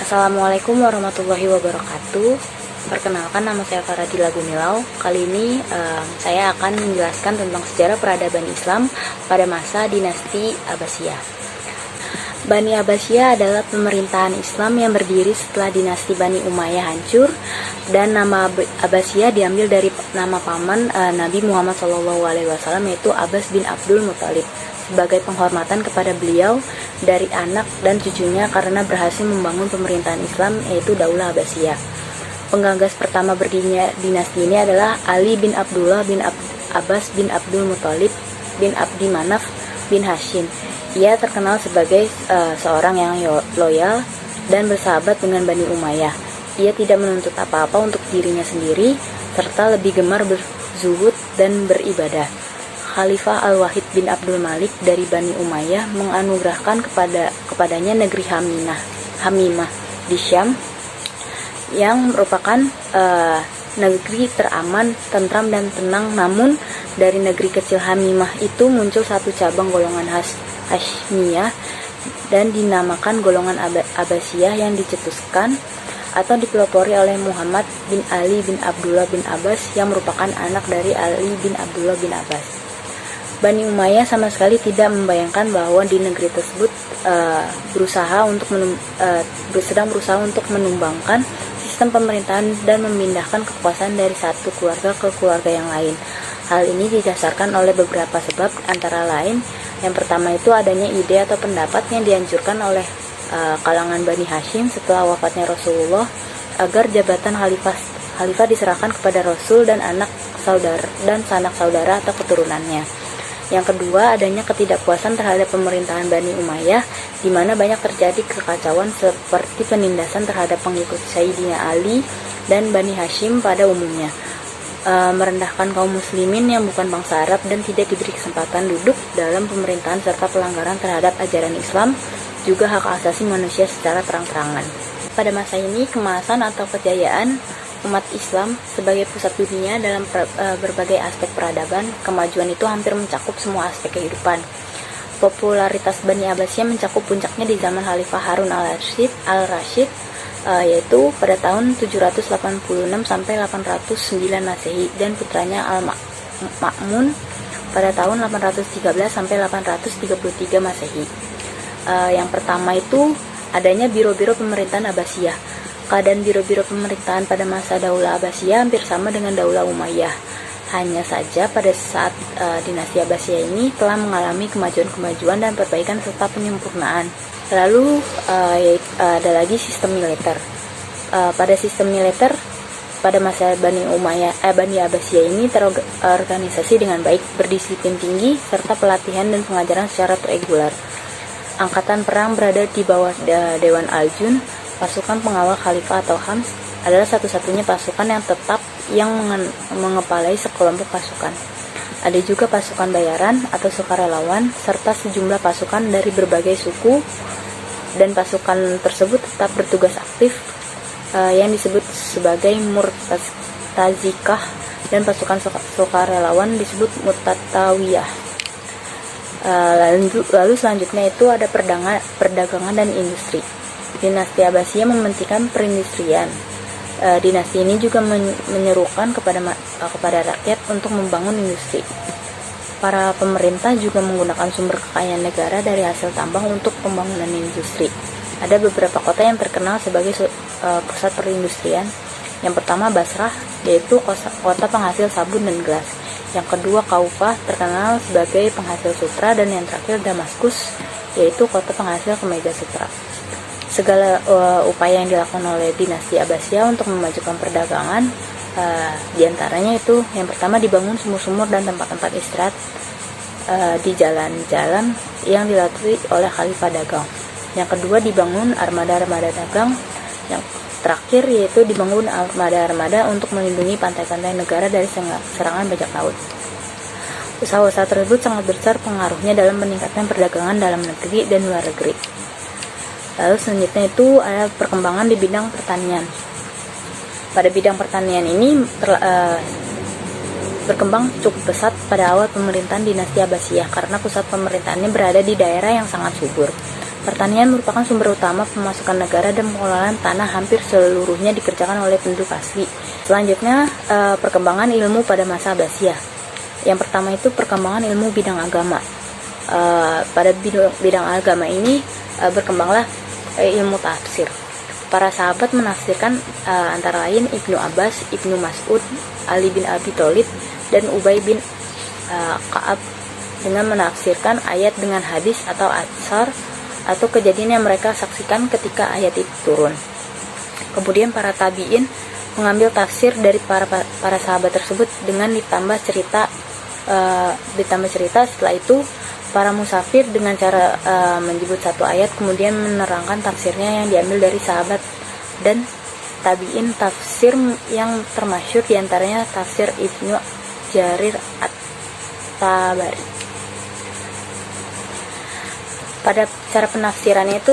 Assalamualaikum warahmatullahi wabarakatuh. Perkenalkan, nama saya Faradila Gumilau. Kali ini saya akan menjelaskan tentang sejarah peradaban Islam pada masa dinasti Abbasiyah. Bani Abbasiyah adalah pemerintahan Islam yang berdiri setelah dinasti Bani Umayyah hancur, dan nama Abbasiyah diambil dari nama paman Nabi Muhammad SAW, yaitu Abbas bin Abdul Muthalib, sebagai penghormatan kepada beliau dari anak dan cucunya karena berhasil membangun pemerintahan Islam, yaitu Daulah Abbasiyah. Penggagas pertama berdirinya dinasti ini adalah Ali bin Abdullah bin Abbas bin Abdul Muthalib bin Abdi Manaf bin Hashim. Ia terkenal sebagai seorang yang loyal dan bersahabat dengan Bani Umayyah. Ia tidak menuntut apa-apa untuk dirinya sendiri, serta lebih gemar berzuhud dan beribadah. Khalifah Al-Wahid bin Abdul Malik dari Bani Umayyah menganugerahkan kepadanya negeri Hamimah di Syam, yang merupakan negeri teraman, tentram dan tenang. Namun dari negeri kecil Hamimah itu muncul satu cabang golongan Hashmiyah dan dinamakan golongan Abbasiyah, yang dicetuskan atau dipelopori oleh Muhammad bin Ali bin Abdullah bin Abbas, yang merupakan anak dari Ali bin Abdullah bin Abbas. Bani Umayyah sama sekali tidak membayangkan bahwa di negeri tersebut sedang berusaha untuk menumbangkan sistem pemerintahan dan memindahkan kekuasaan dari satu keluarga ke keluarga yang lain. Hal ini didasarkan oleh beberapa sebab, antara lain yang pertama itu adanya ide atau pendapat yang dianjurkan oleh kalangan Bani Hashim setelah wafatnya Rasulullah, agar jabatan khalifah diserahkan kepada Rasul dan sanak saudara atau keturunannya. Yang kedua, adanya ketidakpuasan terhadap pemerintahan Bani Umayyah, di mana banyak terjadi kekacauan seperti penindasan terhadap pengikut Sayyidina Ali dan Bani Hashim pada umumnya, merendahkan kaum muslimin yang bukan bangsa Arab dan tidak diberi kesempatan duduk dalam pemerintahan, serta pelanggaran terhadap ajaran Islam, juga hak asasi manusia secara terang-terangan. Pada masa ini, kemasan atau kejayaan umat Islam sebagai pusat dunia dalam berbagai aspek peradaban, kemajuan itu hampir mencakup semua aspek kehidupan. Popularitas Bani Abbasiyah mencakup puncaknya di zaman Khalifah Harun al-Rashid, yaitu pada tahun 786 sampai 809 Masehi, dan putranya Al-Ma'mun pada tahun 813 sampai 833 Masehi. Yang pertama itu adanya biro-biro pemerintahan Abbasiyah. Keadaan biro-biro pemerintahan pada masa Daulah Abbasiyah hampir sama dengan Daulah Umayyah. Hanya saja pada saat dinasti Abbasiyah ini telah mengalami kemajuan-kemajuan dan perbaikan serta penyempurnaan. Lalu ada lagi sistem militer. Pada sistem militer pada masa Bani Abbasiyah ini terorganisasi dengan baik, berdisiplin tinggi, serta pelatihan dan pengajaran secara reguler. Angkatan perang berada di bawah Dewan Al-Jun. Pasukan pengawal khalifah atau Hams adalah satu-satunya pasukan yang tetap yang mengepalai sekelompok pasukan. Ada juga pasukan bayaran atau sukarelawan, serta sejumlah pasukan dari berbagai suku, dan pasukan tersebut tetap bertugas aktif yang disebut sebagai Murtazikah, dan pasukan sukarelawan disebut Mutatawiyah. Lalu selanjutnya itu ada perdagangan dan industri. Dinasti Abbasiyah mementingkan perindustrian. Dinasti ini juga menyerukan kepada rakyat untuk membangun industri. Para pemerintah juga menggunakan sumber kekayaan negara dari hasil tambang untuk pembangunan industri. Ada beberapa kota yang terkenal sebagai pusat perindustrian. Yang pertama Basrah, yaitu kota penghasil sabun dan gelas. Yang kedua Kufah, terkenal sebagai penghasil sutra, dan yang terakhir Damaskus, yaitu kota penghasil kemeja sutra. Segala upaya yang dilakukan oleh dinasti Abbasiyah untuk memajukan perdagangan, diantaranya itu yang pertama dibangun sumur-sumur dan tempat-tempat istirahat di jalan-jalan yang dilalui oleh khalifah dagang. Yang kedua dibangun armada-armada dagang. Yang terakhir yaitu dibangun armada-armada untuk melindungi pantai-pantai negara dari serangan bajak laut. Usaha-usaha tersebut sangat besar pengaruhnya dalam meningkatkan perdagangan dalam negeri dan luar negeri. Lalu selanjutnya itu ada perkembangan di bidang pertanian. Pada bidang pertanian ini berkembang cukup pesat pada awal pemerintahan dinasti Abbasiyah, karena pusat pemerintahannya berada di daerah yang sangat subur. Pertanian merupakan sumber utama pemasukan negara dan pengelolaan tanah hampir seluruhnya dikerjakan oleh penduduk asli. Selanjutnya, perkembangan ilmu pada masa Abbasiyah. Yang pertama itu perkembangan ilmu bidang agama. Pada bidang agama ini berkembanglah ilmu tafsir. Para sahabat menafsirkan antara lain Ibnu Abbas, Ibnu Mas'ud, Ali bin Abi Thalib, dan Ubay bin Ka'ab dengan menafsirkan ayat dengan hadis atau atsar atau kejadian yang mereka saksikan ketika ayat itu turun. Kemudian para tabi'in mengambil tafsir dari para sahabat tersebut dengan ditambah cerita. Setelah itu para musafir dengan cara menyebut satu ayat kemudian menerangkan tafsirnya yang diambil dari sahabat dan tabi'in. Tafsir yang termasyhur diantaranya tafsir Ibnu Jarir At-Tabari. Pada cara penafsirannya itu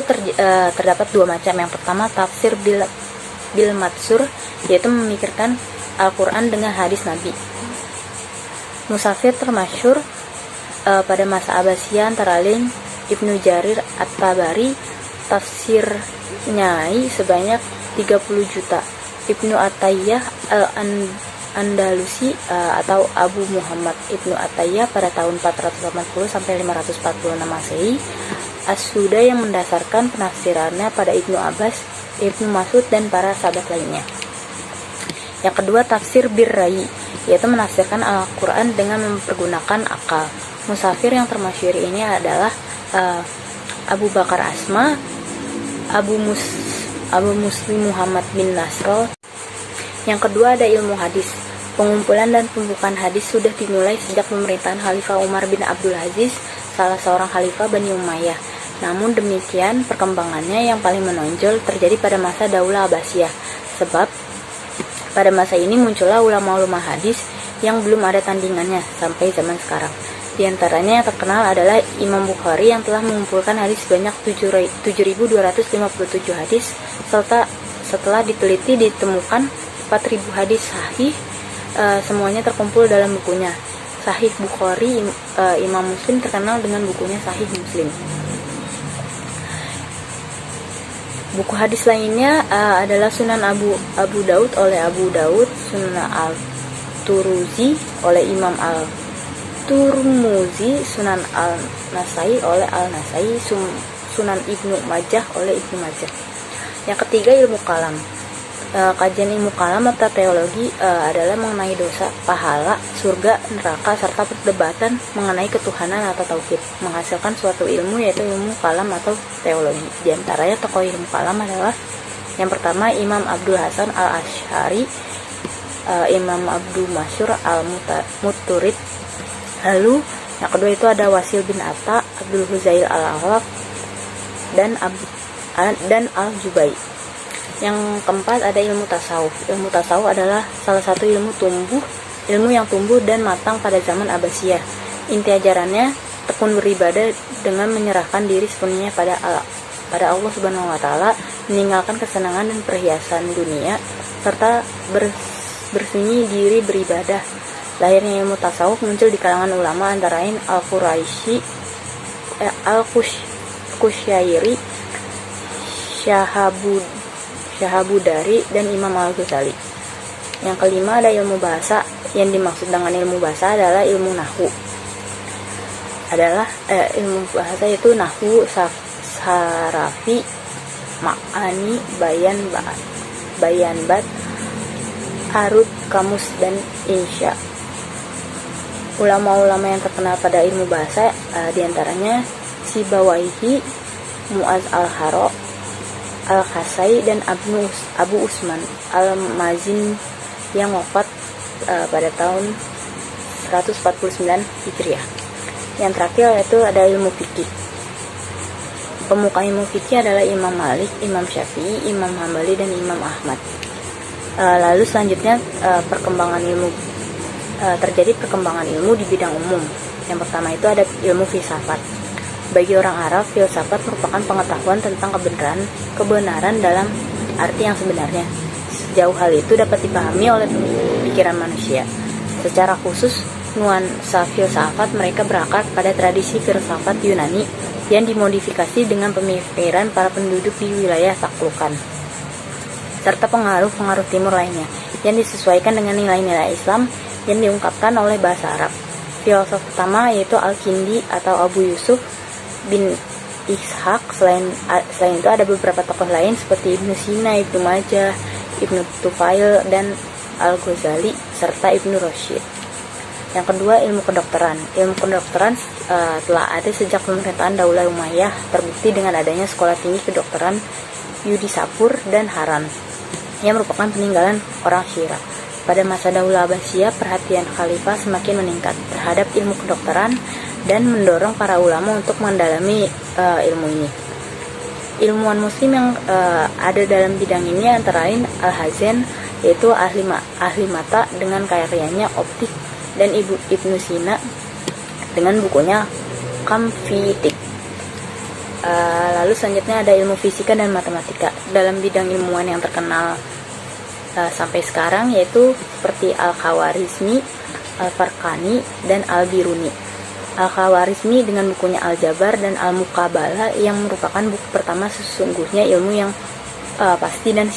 terdapat dua macam. Yang pertama tafsir bil matsur, yaitu memikirkan Al-Quran dengan hadis Nabi. Musafir termasyhur pada masa Abbasiyah antara lain Ibnu Jarir At-Tabari, tafsirnya sebanyak 30 juta. Ibnu Atayyah Al-Andalusi atau Abu Muhammad Ibnu Atayyah pada tahun 480 sampai 546 Masehi. As-Suda yang mendasarkan penafsirannya pada Ibnu Abbas, Ibnu Mas'ud, dan para sahabat lainnya. Yang kedua tafsir bir-Ra'i, yaitu menafsirkan Al-Quran dengan mempergunakan akal. Musafir yang termasyhur ini adalah Abu Bakar Asma, Abu Muslim Muhammad bin Nasr. Yang kedua ada ilmu hadis. Pengumpulan dan pembukaan hadis sudah dimulai sejak pemerintahan Khalifah Umar bin Abdul Aziz, salah seorang khalifah Bani Umayyah. Namun demikian, perkembangannya yang paling menonjol terjadi pada masa Daulah Abbasiyah, sebab pada masa ini muncullah ulama-ulama hadis yang belum ada tandingannya sampai zaman sekarang. Di antaranya yang terkenal adalah Imam Bukhari yang telah mengumpulkan hadis sebanyak 7.257 hadis, serta setelah diteliti ditemukan 4.000 hadis sahih, semuanya terkumpul dalam bukunya Sahih Bukhari. Imam Muslim terkenal dengan bukunya Sahih Muslim. Buku hadis lainnya adalah Sunan Abu Daud oleh Abu Daud, Sunan Al-Turuzi oleh Imam Al-Turmuzi, Sunan Al-Nasai oleh Al-Nasai, Sunan Ibnu Majah oleh Ibnu Majah. Yang ketiga ilmu kalam. Kajian ilmu kalam atau teologi adalah mengenai dosa, pahala, surga, neraka, serta perdebatan mengenai ketuhanan atau tauhid, menghasilkan suatu ilmu yaitu ilmu kalam atau teologi. Di antaranya tokoh ilmu kalam adalah yang pertama Imam Abdul Hasan Al-Asy'ari, Imam Abdul Masyur Al-Muturid. Lalu yang kedua itu ada Wasil bin Atta, Abdul Huzail Al-Alaf, dan Al-Jubai. Yang keempat ada ilmu tasawuf. Ilmu tasawuf adalah salah satu ilmu yang tumbuh dan matang pada zaman Abbasiyah. Inti ajarannya tekun beribadah dengan menyerahkan diri sepenuhnya pada Allah Subhanahu wa taala, meninggalkan kesenangan dan perhiasan dunia, serta bersunyi diri beribadah. Lahirnya ilmu tasawuf muncul di kalangan ulama antara lain Al-Quraisy, Al-Kusyairi, Syahabudari, dan Imam Al-Ghazali. Yang kelima ada ilmu bahasa. Yang dimaksud dengan ilmu bahasa adalah ilmu nahwu. Ilmu bahasa itu nahwu, sarafi, ma'ani, bayan bat, arud, kamus, dan insya. Ulama-ulama yang terkenal pada ilmu bahasa diantaranya Sibawaihi, Mu'az al-Haro, Al-Khasai, dan Abu Usman Al-Mazin yang wafat pada tahun 149 Hijriah. Yang terakhir yaitu ada ilmu fikih. Pemuka ilmu fikih adalah Imam Malik, Imam Syafi'i, Imam Hambali, dan Imam Ahmad. Lalu selanjutnya terjadi perkembangan ilmu di bidang umum. Yang pertama itu ada ilmu filsafat. Bagi orang Arab, filsafat merupakan pengetahuan tentang kebenaran dalam arti yang sebenarnya. Sejauh hal itu dapat dipahami oleh pikiran manusia. Secara khusus, nuansa filsafat mereka berakar pada tradisi filsafat Yunani yang dimodifikasi dengan pemikiran para penduduk di wilayah taklukan, serta pengaruh-pengaruh timur lainnya yang disesuaikan dengan nilai-nilai Islam yang diungkapkan oleh bahasa Arab. Filosof pertama yaitu Al-Kindi atau Abu Yusuf bin Ishaq. Selain itu ada beberapa tokoh lain seperti Ibnu Sina, Ibnu Majah, Ibnu Tufail, dan Al-Ghazali, serta Ibnu Rushd. Yang kedua, ilmu kedokteran. Ilmu kedokteran telah ada sejak pemerintahan Daulah Umayyah, terbukti dengan adanya sekolah tinggi kedokteran Yudhisapur dan Haran, yang merupakan peninggalan orang Syirah. Pada masa Daulah Abbasiyah, perhatian khalifah semakin meningkat terhadap ilmu kedokteran dan mendorong para ulama untuk mendalami ilmu ini. Ilmuwan muslim yang ada dalam bidang ini antara lain Al-Hazen, yaitu ahli mata dengan karyanya Optik, dan Ibnu Sina dengan bukunya Kamfitik. Lalu selanjutnya ada ilmu fisika dan matematika. Dalam bidang ilmuwan yang terkenal sampai sekarang yaitu seperti Al-Khawarizmi, Al-Farqani, dan Al-Biruni. Al-Khawarizmi dengan bukunya Al-Jabar dan Al-Muqabalah yang merupakan buku pertama sesungguhnya ilmu yang pasti dan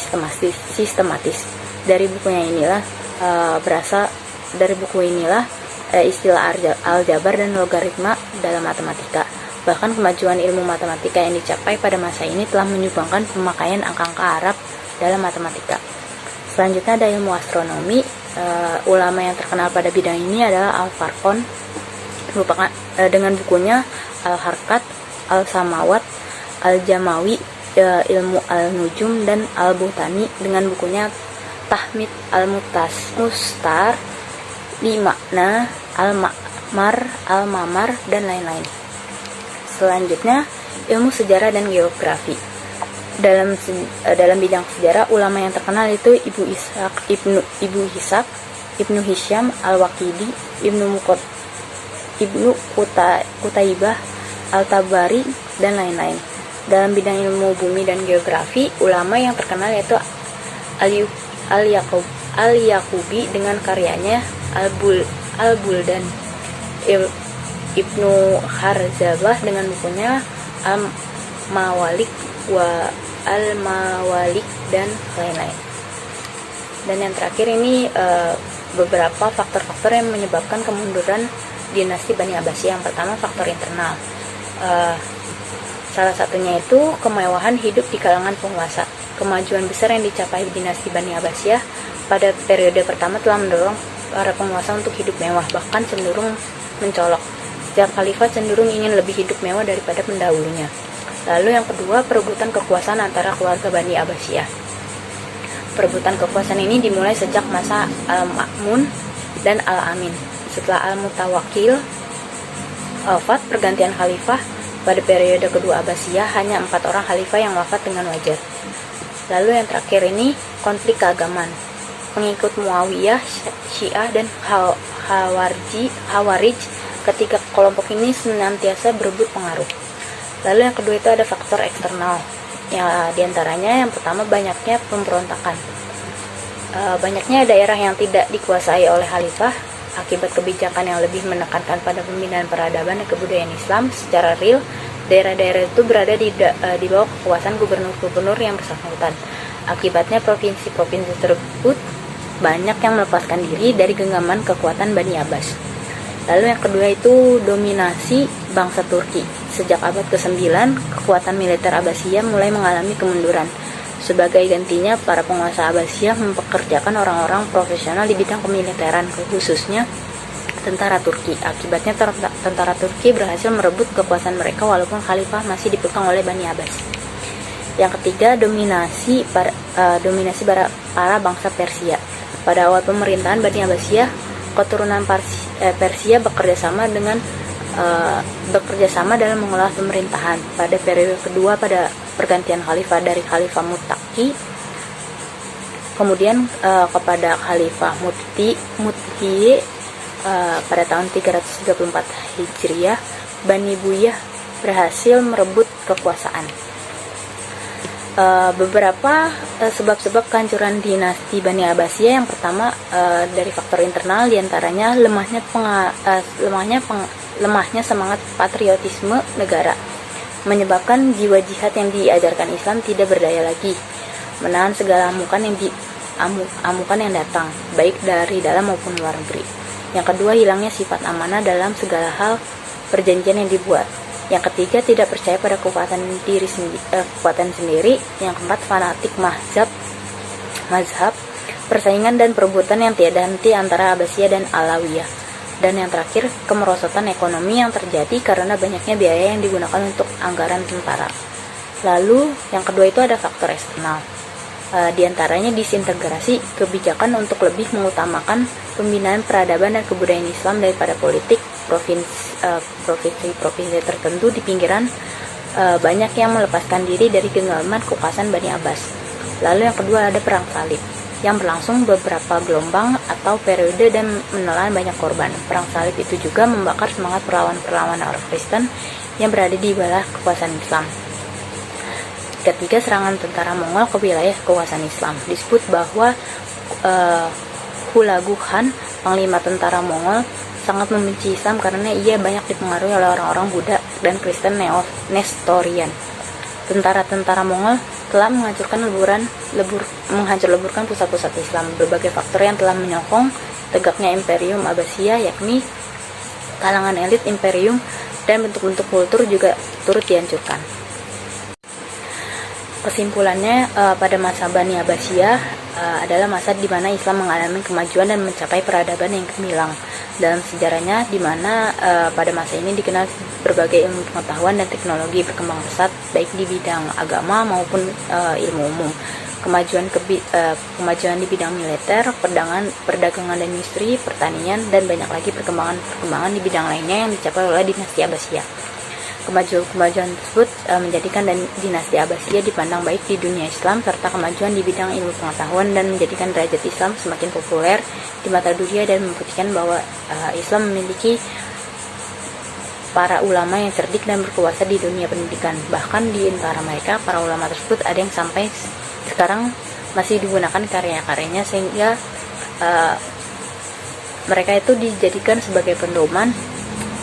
sistematis. Dari buku inilah istilah aljabar dan logaritma dalam matematika. Bahkan kemajuan ilmu matematika yang dicapai pada masa ini telah menyumbangkan pemakaian angka-angka Arab dalam matematika. Selanjutnya ada ilmu astronomi. Ulama yang terkenal pada bidang ini adalah Al-Farqon, merupakan dengan bukunya Al-Harkat, Al-Samawat, Al-Jamawi, ilmu Al-Nujum, dan Al-Butani dengan bukunya Tahmid Al-Mustar, Makna, Al-Mamar, dan lain-lain. Selanjutnya, ilmu sejarah dan geografi. Dalam bidang sejarah, ulama yang terkenal itu Ibnu Ibnu Hisham Al-Waqidi, Ibnu Qutaibah Al-Tabari, dan lain-lain. Dalam bidang ilmu bumi dan geografi, ulama yang terkenal yaitu Al-Yaqubi dengan karyanya Al-Buldan, Ibnu Harzabah dengan bukunya Al-Mawalik dan lain-lain. Dan yang terakhir ini beberapa faktor-faktor yang menyebabkan kemunduran dinasti Bani Abbasiyah. Yang pertama, faktor internal. Salah satunya itu kemewahan hidup di kalangan penguasa. Kemajuan besar yang dicapai dinasti Bani Abbasiyah pada periode pertama telah mendorong para penguasa untuk hidup mewah, bahkan cenderung mencolok. Setiap khalifah cenderung ingin lebih hidup mewah daripada pendahulunya. Lalu yang kedua, perebutan kekuasaan antara keluarga Bani Abbasiyah. Perebutan kekuasaan ini dimulai sejak masa Al-Ma'mun dan Al-Amin. Setelah Al-Mutawakkil wafat, pergantian khalifah pada periode kedua Abbasiyah, hanya 4 orang khalifah yang wafat dengan wajar. Lalu yang terakhir ini, konflik keagamaan. Pengikut Muawiyah, Syiah, dan Khawarij, ketika kelompok ini senantiasa berebut pengaruh. Lalu yang kedua itu ada faktor eksternal. Ya, diantaranya yang pertama, banyaknya pemberontakan. Banyaknya daerah yang tidak dikuasai oleh khalifah akibat kebijakan yang lebih menekankan pada pembinaan peradaban dan kebudayaan Islam secara real. Daerah-daerah itu berada di bawah kekuasaan gubernur-gubernur yang bersangkutan. Akibatnya provinsi-provinsi tersebut banyak yang melepaskan diri dari genggaman kekuatan Bani Abbas. Lalu yang kedua itu dominasi bangsa Turki. Sejak abad ke-9, kekuatan militer Abbasiyah mulai mengalami kemunduran. Sebagai gantinya, para penguasa Abbasiyah mempekerjakan orang-orang profesional di bidang kemiliteran, khususnya tentara Turki. Akibatnya tentara Turki berhasil merebut kekuasaan mereka walaupun khalifah masih dipegang oleh Bani Abbas. Yang ketiga, dominasi para bangsa Persia. Pada awal pemerintahan Bani Abbasiyah, keturunan Persia bekerja sama dalam mengelola pemerintahan. Pada periode kedua pada pergantian khalifah dari Khalifah Muttaqi kemudian kepada Khalifah Muthiye pada tahun 334 Hijriah, Bani Buyyah berhasil merebut kekuasaan. Beberapa sebab-sebab kehancuran dinasti Bani Abbasiyah. Yang pertama, dari faktor internal, diantaranya lemahnya semangat patriotisme negara. menyebabkan jiwa jihad yang diajarkan Islam tidak berdaya lagi menahan segala amukan yang datang, baik dari dalam maupun luar negeri. Yang kedua, hilangnya sifat amanah dalam segala hal perjanjian yang dibuat. Yang ketiga, tidak percaya pada kekuatan sendiri. Yang keempat, fanatik mazhab, persaingan dan perebutan yang tiada henti antara Abbasiyah dan Alawiyah. Dan yang terakhir, kemerosotan ekonomi yang terjadi karena banyaknya biaya yang digunakan untuk anggaran tentara. Lalu, yang kedua itu ada faktor eksternal. Di antaranya disintegrasi kebijakan untuk lebih mengutamakan pembinaan peradaban dan kebudayaan Islam daripada politik provinsi tertentu di pinggiran. Banyak yang melepaskan diri dari genggaman kekuasaan Bani Abbas. Lalu yang kedua ada perang salib yang berlangsung beberapa gelombang atau periode dan menelan banyak korban. Perang salib itu juga membakar semangat perlawanan orang Kristen yang berada di bawah kekuasaan Islam. Ketiga, serangan tentara Mongol ke wilayah kekuasaan Islam. Disebut bahwa Hulagu Khan, panglima tentara Mongol, sangat membenci Islam karena ia banyak dipengaruhi oleh orang-orang Buddha dan Kristen Nestorian. Tentara-tentara Mongol telah menghancur-leburkan pusat-pusat Islam. Berbagai faktor yang telah menyokong tegaknya Imperium Abbasiyah, yakni kalangan elit imperium dan bentuk-bentuk kultur juga turut dihancurkan. Kesimpulannya, pada masa Bani Abbasiyah adalah masa di mana Islam mengalami kemajuan dan mencapai peradaban yang gemilang. Dalam sejarahnya, di mana pada masa ini dikenal berbagai ilmu pengetahuan dan teknologi berkembang pesat, baik di bidang agama maupun ilmu umum. Kemajuan di bidang militer, perdagangan dan industri, pertanian, dan banyak lagi perkembangan di bidang lainnya yang dicapai oleh dinasti Abbasiyah. Kemajuan tersebut menjadikan dinasti Abbasiyah dipandang baik di dunia Islam, serta kemajuan di bidang ilmu pengetahuan dan menjadikan derajat Islam semakin populer di mata dunia dan membuktikan bahwa Islam memiliki para ulama yang cerdik dan berkuasa di dunia pendidikan. Bahkan di antara mereka, para ulama tersebut ada yang sampai sekarang masih digunakan karya-karyanya, sehingga mereka itu dijadikan sebagai pedoman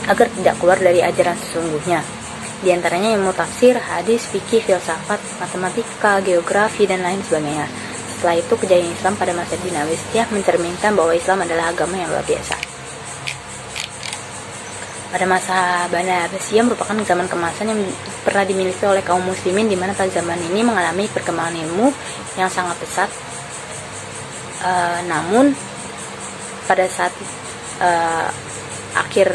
agar tidak keluar dari ajaran sesungguhnya. Di antaranya ilmu tafsir, hadis, fikih, filsafat, matematika, geografi, dan lain sebagainya. Setelah itu, kejayaan Islam pada masa Bani Abbasiyah mencerminkan bahwa Islam adalah agama yang luar biasa. Pada masa Bani Abbasiyah merupakan zaman kemasan yang pernah dimiliki oleh kaum muslimin, di mana pada zaman ini mengalami perkembangan ilmu yang sangat pesat. Namun pada saat akhir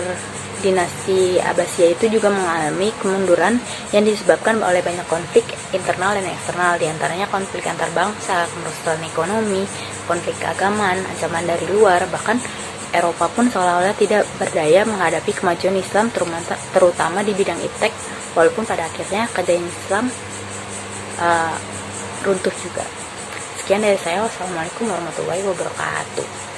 dinasti Abbasiyah itu juga mengalami kemunduran yang disebabkan oleh banyak konflik internal dan eksternal, diantaranya konflik antar bangsa, kemerosotan ekonomi, konflik keagamaan, ancaman dari luar. Bahkan Eropa pun seolah-olah tidak berdaya menghadapi kemajuan Islam, terutama di bidang iptek, walaupun pada akhirnya kejayaan Islam runtuh juga. Sekian dari saya. Wassalamualaikum warahmatullahi wabarakatuh.